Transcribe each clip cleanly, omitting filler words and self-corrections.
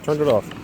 turned it off.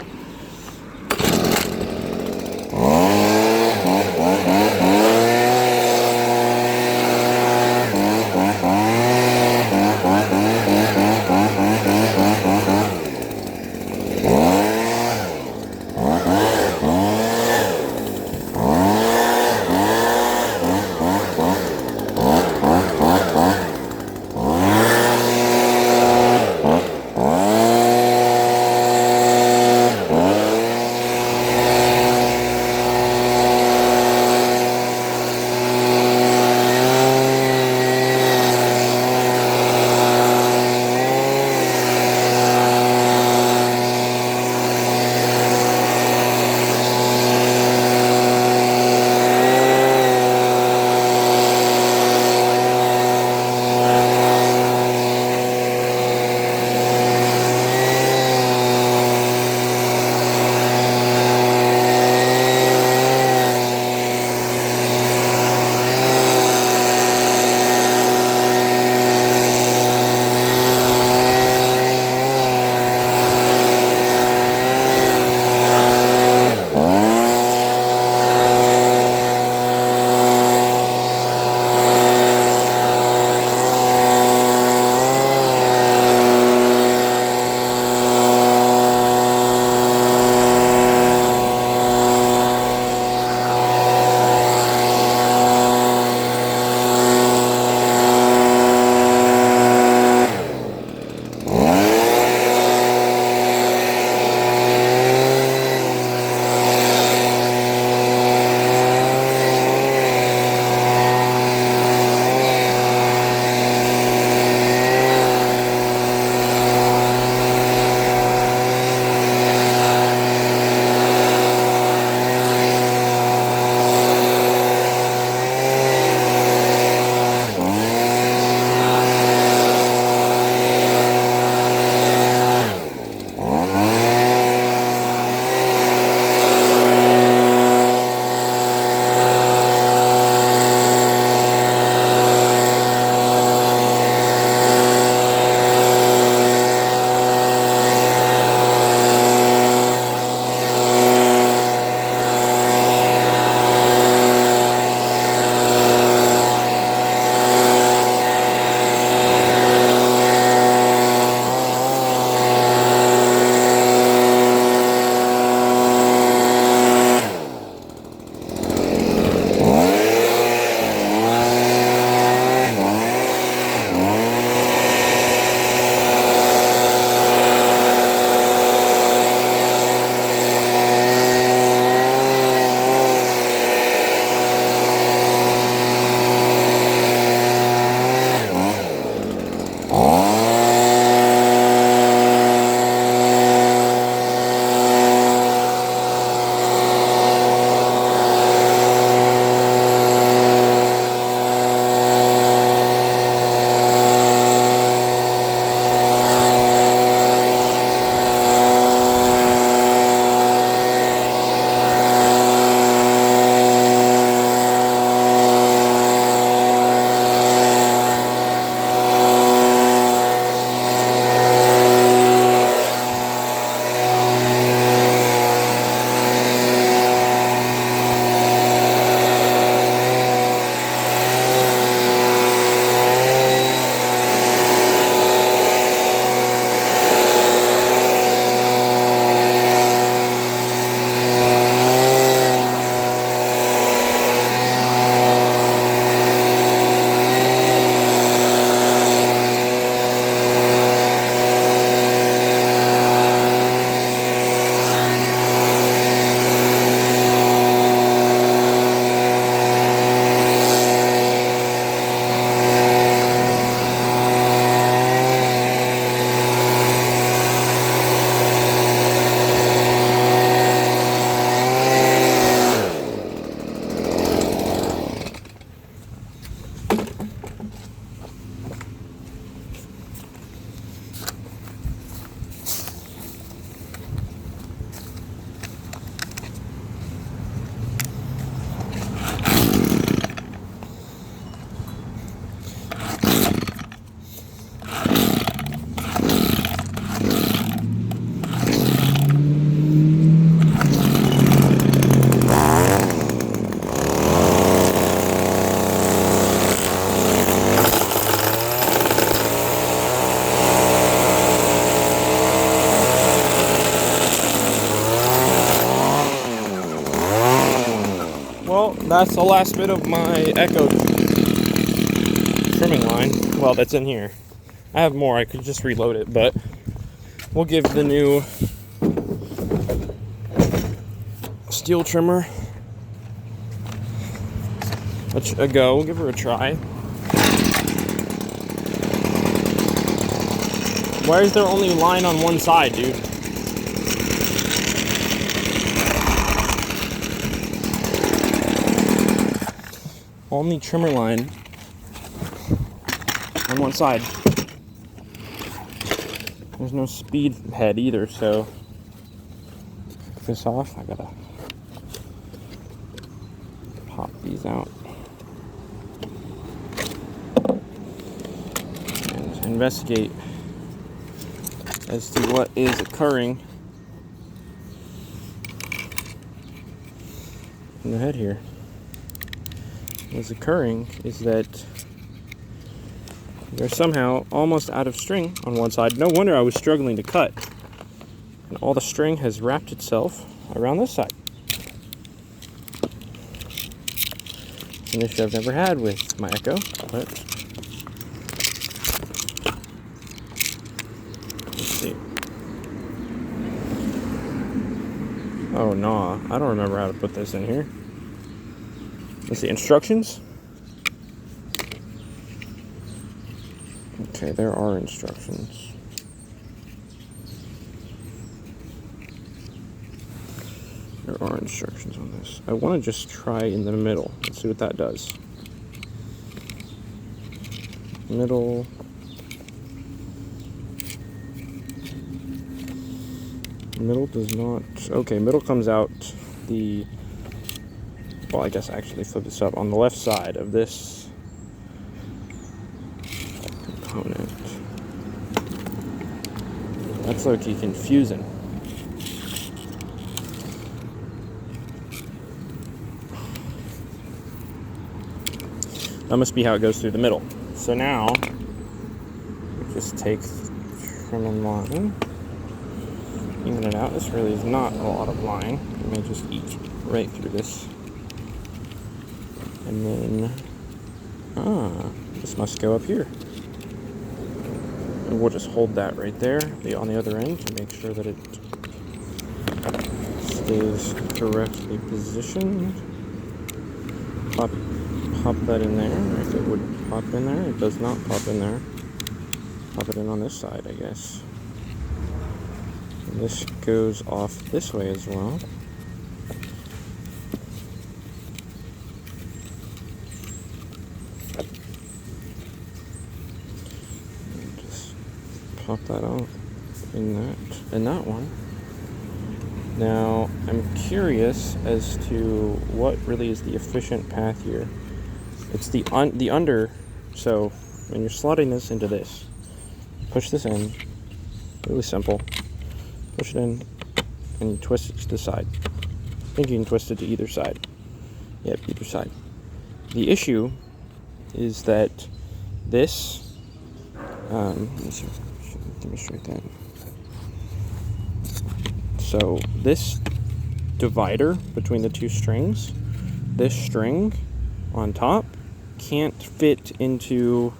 that's the last bit of my Echo trimming line. Well, that's in here. I have more, I could just reload it, but we'll give the new steel trimmer a go. We'll give her a try. Why is there only line on one side, dude? Only trimmer line on one side. There's no speed head either, so take this off. I gotta pop these out and investigate as to what is occurring in the head here. What's occurring is that they're somehow almost out of string on one side. No wonder I was struggling to cut. And all the string has wrapped itself around this side. It's an issue I've never had with my Echo, but let's see. Oh no, I don't remember how to put this in here. Let's see, instructions. Okay, there are instructions. There are instructions on this. I want to just try in the middle. Let's see what that does. Middle. Middle does not. Okay, middle comes out the. Well, I guess I actually flip this up on the left side of this component. That's low-key confusing. That must be how it goes through the middle. So now, just take trim and line, even it out. This really is not a lot of line. You may just eat right through this. And then, this must go up here. And we'll just hold that right there, on the other end, to make sure that it stays correctly positioned. Pop that in there. If it would pop in there, it does not pop in there. Pop it in on this side, I guess. And this goes off this way as well. Pop that out in that one. Now, I'm curious as to what really is the efficient path here. It's the under, so when you're slotting this into this, push this in, really simple, push it in, and you twist it to the side. I think you can twist it to either side. Yep, either side. The issue is that this, let me see. Demonstrate that. So this divider between the two strings, this string on top can't fit into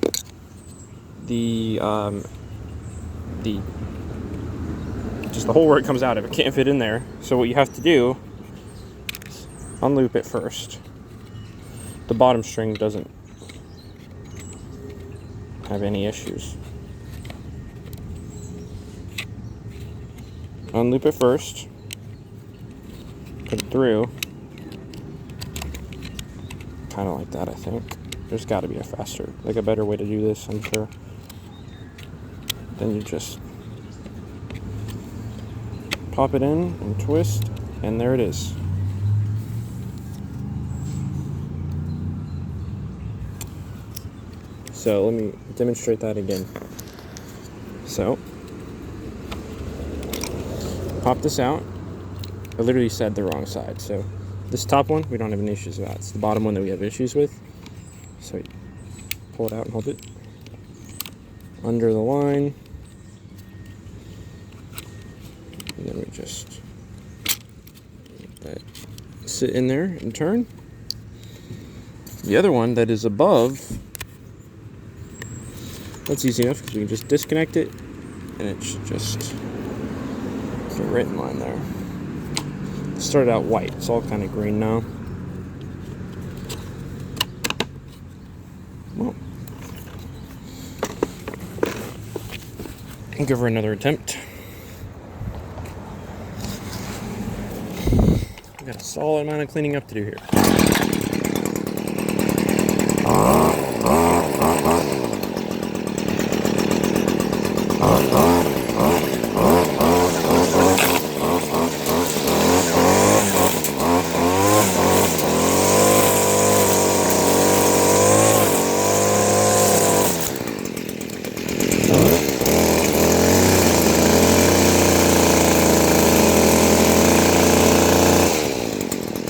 the just the hole where it comes out of. It can't fit in there. So what you have to do is unloop it first. The bottom string doesn't have any issues. Unloop it first, put it through, kind of like that, I think. There's got to be a better way to do this, I'm sure. Then you just pop it in and twist, and there it is. So let me demonstrate that again. So, pop this out. I literally said the wrong side. So this top one we don't have any issues about. It's the bottom one that we have issues with. So you pull it out and hold it under the line. And then we just let that sit in there and turn. The other one that is above, that's easy enough because we can just disconnect it and it should just get right in line there. It started out white, it's all kind of green now. Well, I'll give her another attempt. We've got a solid amount of cleaning up to do here.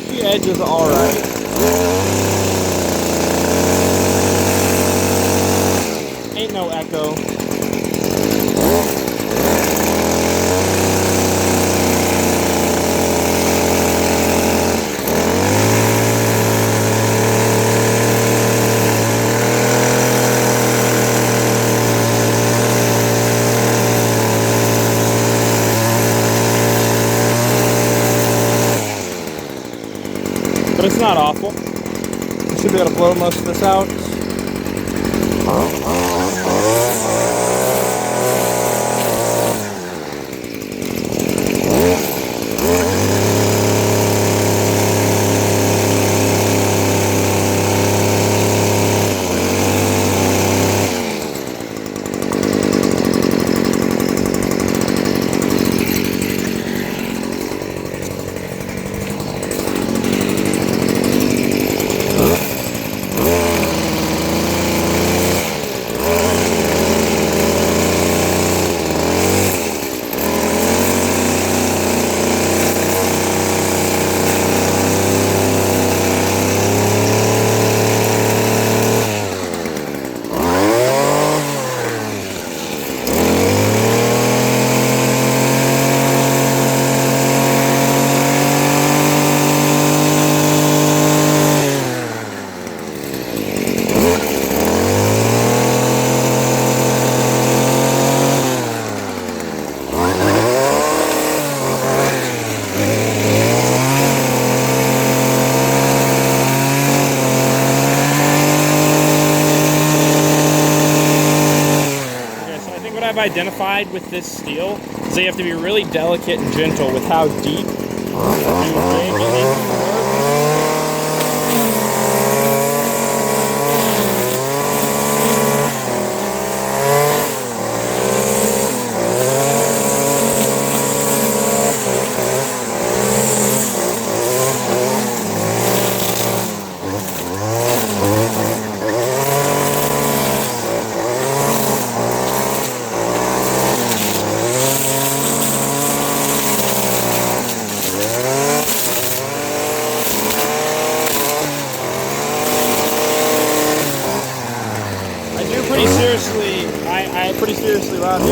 The edge is alright. Ain't no echo. But it's not awful. I should be able to blow most of this out. I've identified with this steel is they have to be really delicate and gentle with how deep you jam it into the work. I pretty seriously loud the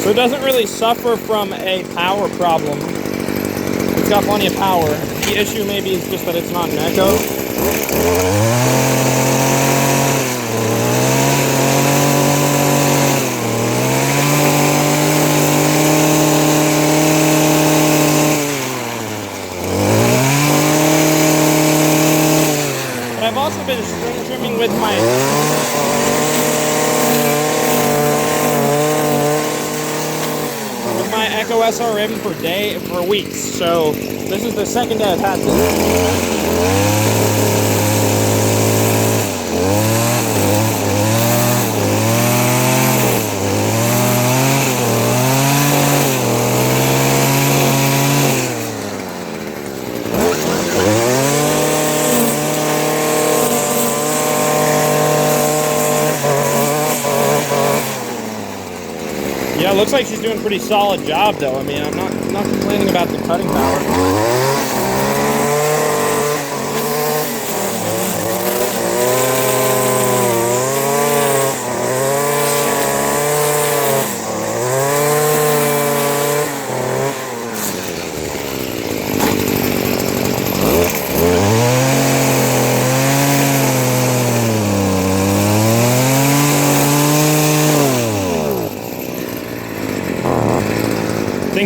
So it doesn't really suffer from a power problem. It's got plenty of power. The issue maybe is just that it's not an echo. I've also been string trimming with my Echo SRM for weeks. So this is the second day I've had this. Yeah, it looks like she's doing a pretty solid job, though. I mean, I'm not complaining about the cutting power.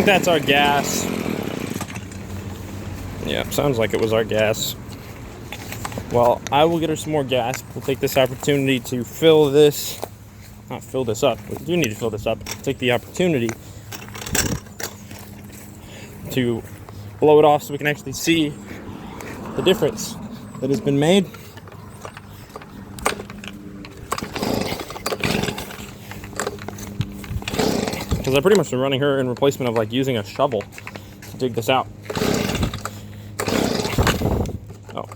think that's our gas. Yeah, sounds like it was our gas. Well, I will get her some more gas. We'll take this opportunity to fill this. Not fill this up. We do need to fill this up. Take the opportunity to blow it off so we can actually see the difference that has been made. Because I pretty much been running her in replacement of like using a shovel to dig this out. Oh.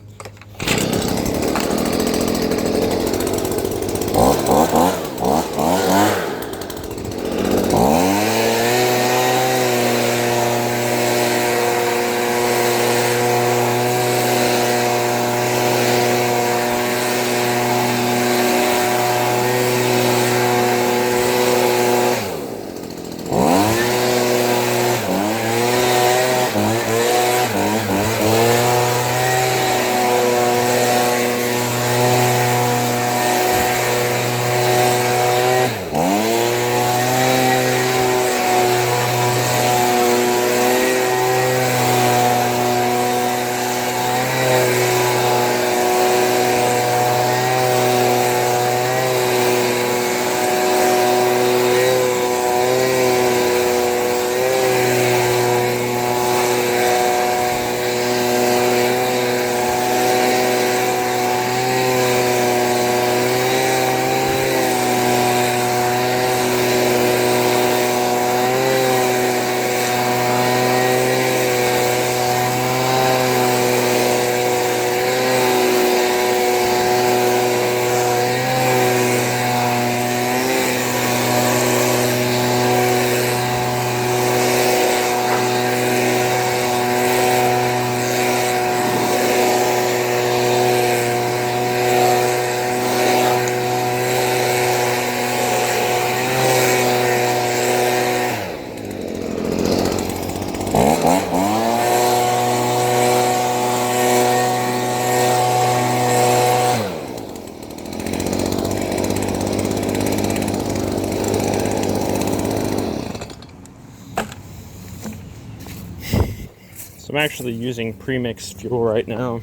So I'm actually using premixed fuel right now,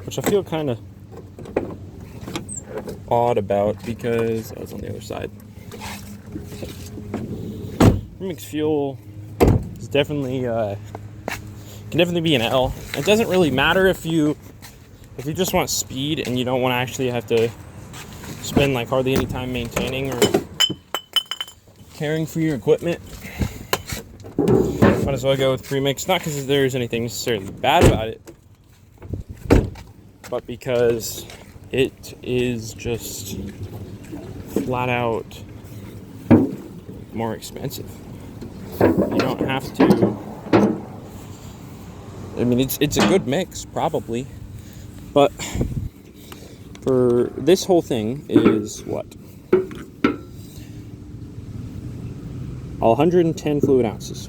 which I feel kind of odd about because I was on the other side. Premixed fuel is definitely can definitely be an L. It doesn't really matter if you just want speed and you don't want to actually have to spend like hardly any time maintaining or caring for your equipment. Might as well go with premix, not because there's anything necessarily bad about it, but because it is just flat out more expensive. You don't have to. I mean, it's a good mix, probably, but for this whole thing is what? 110 fluid ounces.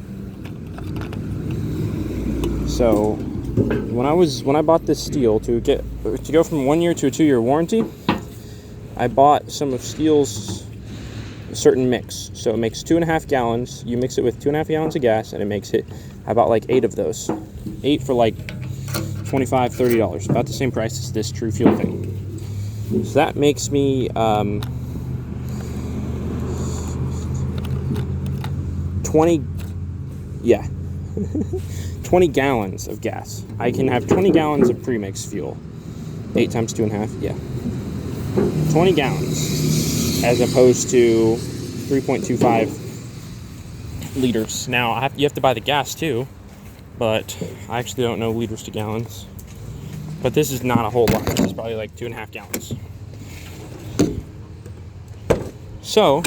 So when I bought this steel to go from 1 year to a 2-year warranty, I bought some of Steel's certain mix. So it makes 2.5 gallons. You mix it with 2.5 gallons of gas, and it makes it. I bought like 8 of those. 8 for like $25, $30, about the same price as this True Fuel thing. So that makes me 20 gallons of gas. I can have 20 gallons of premix fuel. 8 times 2.5, yeah. 20 gallons as opposed to 3.25 liters. Now, you have to buy the gas too, but I actually don't know liters to gallons. But this is not a whole lot. This is probably like 2.5 gallons. So,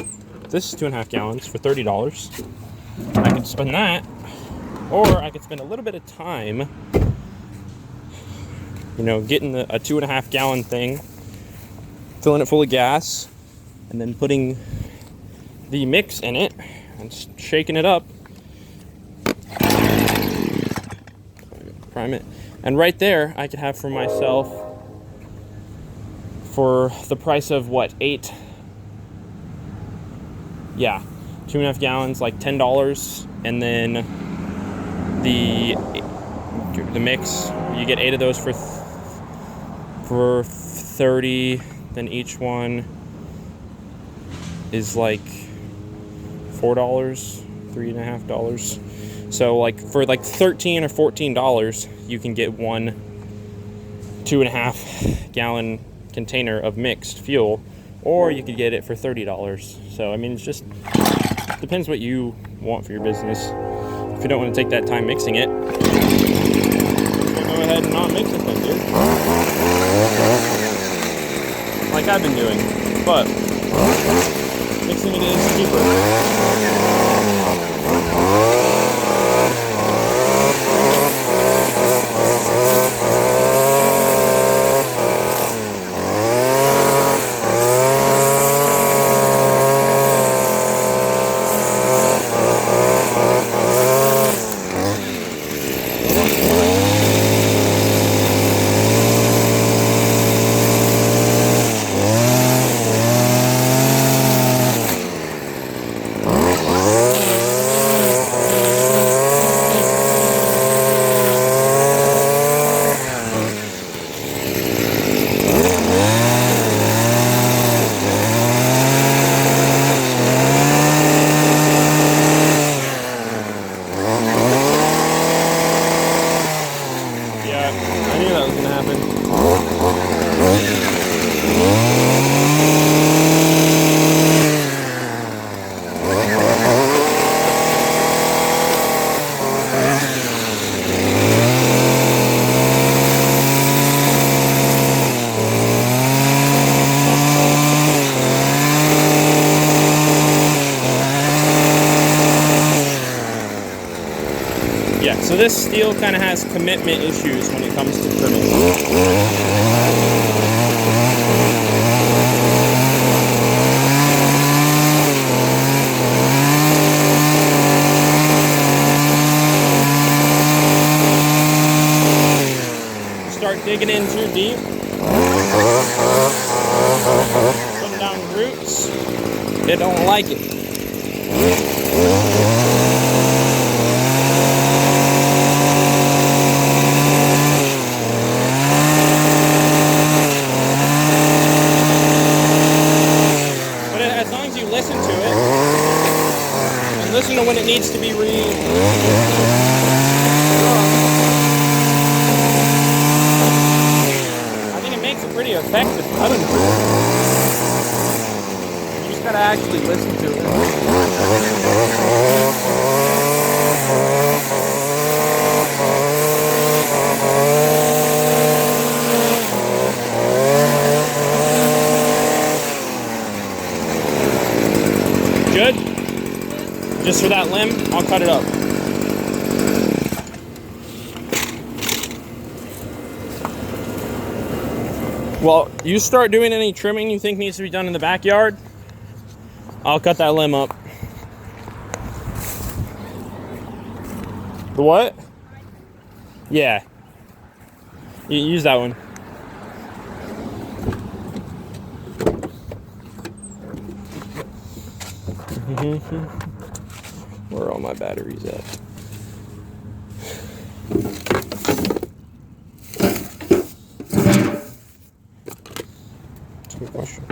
this is 2.5 gallons for $30. I could spend that, or I could spend a little bit of time, getting a 2.5 gallon thing, filling it full of gas, and then putting the mix in it and shaking it up. Prime it. And right there, I could have for myself, for the price of what, 8? Yeah, 2.5 gallons, like $10. and then the mix, you get 8 of those for 30. Then each one is like $4, $3.50. So like for like $13 or $14, you can get one 2.5 gallon container of mixed fuel, or you could get it for $30. So I mean, it's just depends what you want for your business. If you don't want to take that time mixing it, go ahead and not mix it then, dude. Like I've been doing, but mixing it is cheaper. Yeah, so this steel kind of has commitment issues when it comes to trimming. Start digging in too deep, putting down roots, it don't like it. Listen to it and listen to when it needs to be I think it makes a pretty effective cutting tool. You just gotta actually listen to it. Good? Just for that limb, I'll cut it up. Well, you start doing any trimming you think needs to be done in the backyard, I'll cut that limb up. The what? Yeah. You use that one. Where are all my batteries at? That's a good question.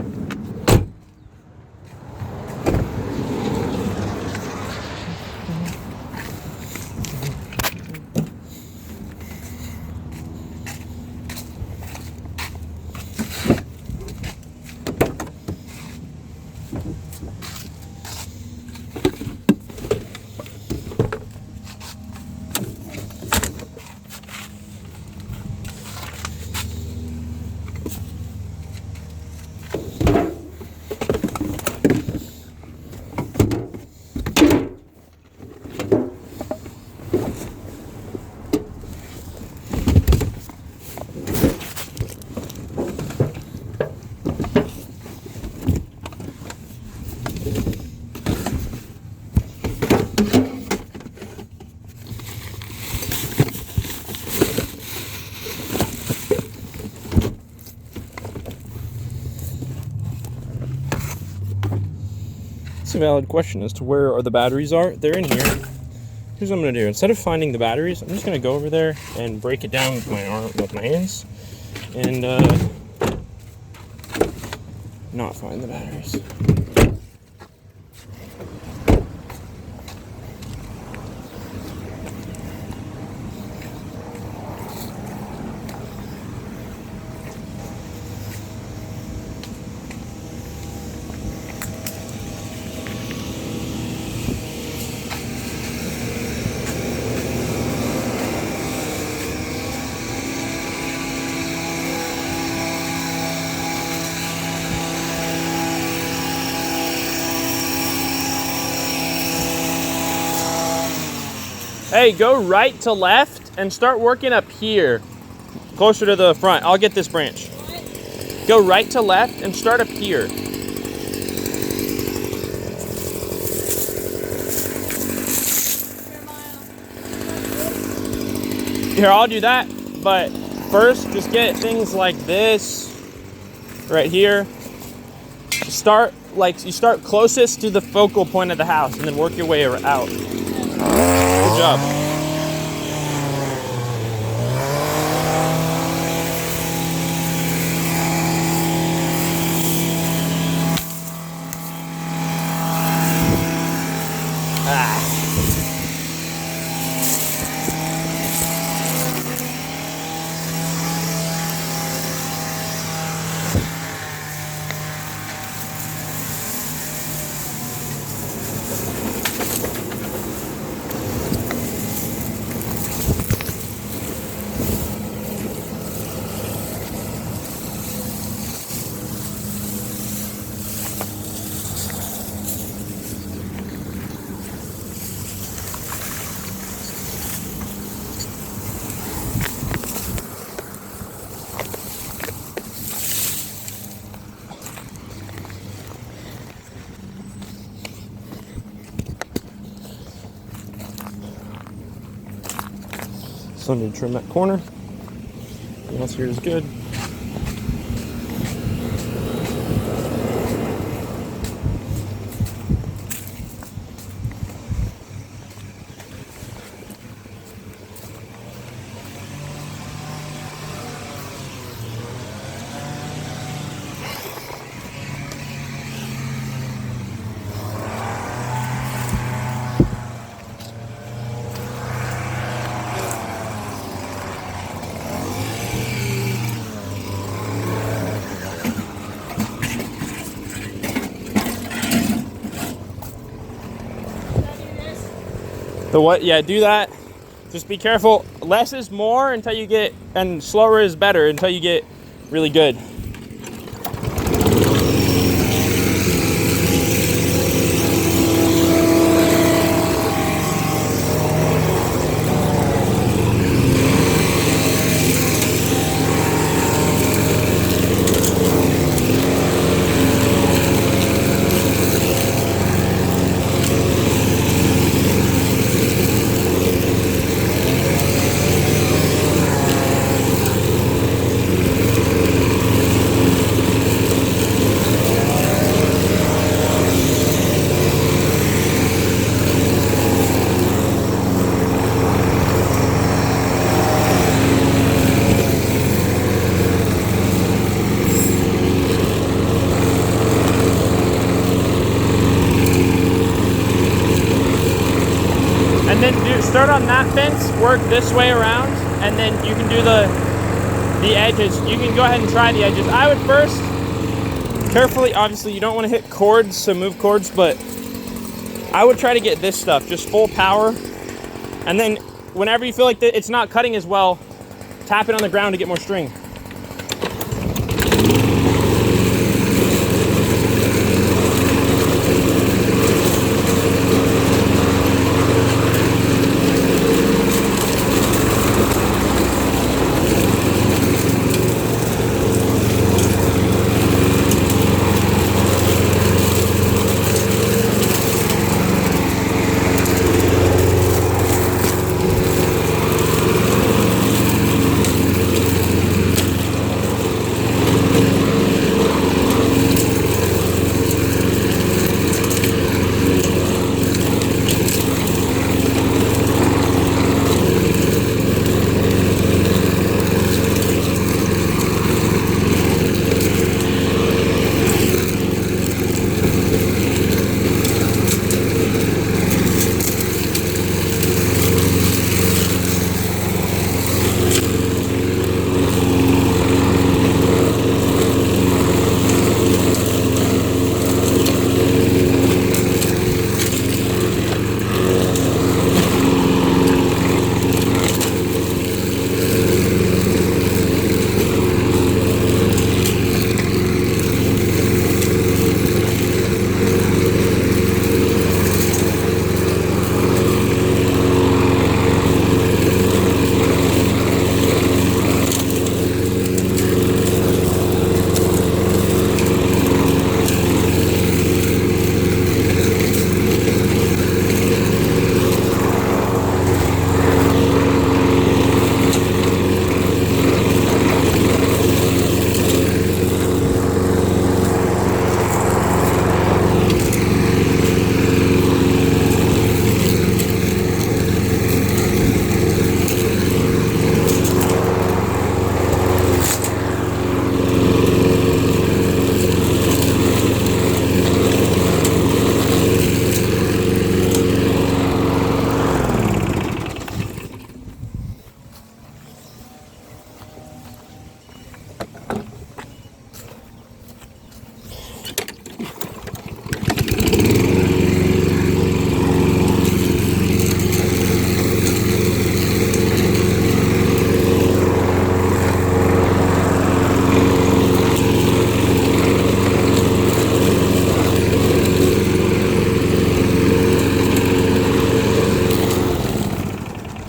It's a valid question as to where the batteries are. They're in here. here's what I'm gonna do. Instead of finding the batteries, I'm just gonna go over there and break it down with my arm, with my hands, and not find the batteries. Hey, go right to left and start working up here, closer to the front. I'll get this branch. Go right to left and start up here. Here, I'll do that, but first, just get things like this right here. Start closest to the focal point of the house and then work your way out. Good job. So I need to trim that corner. Everything else here is good. The what? Yeah, do that. Just be careful. Less is more until you get, and slower is better until you get really good. Start on that fence, work this way around, and then you can do the edges. You can go ahead and try the edges. I would first carefully, obviously you don't want to hit cords, so move cords, but I would try to get this stuff, just full power. And then whenever you feel like it's not cutting as well, tap it on the ground to get more string.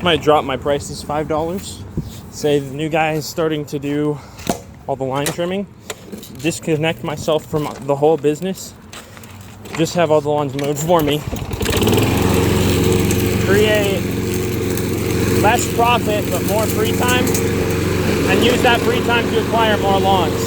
Might drop my prices $5. Say the new guy is starting to do all the line trimming. Disconnect myself from the whole business. Just have all the lawns mowed for me. Create less profit but more free time, and use that free time to acquire more lawns.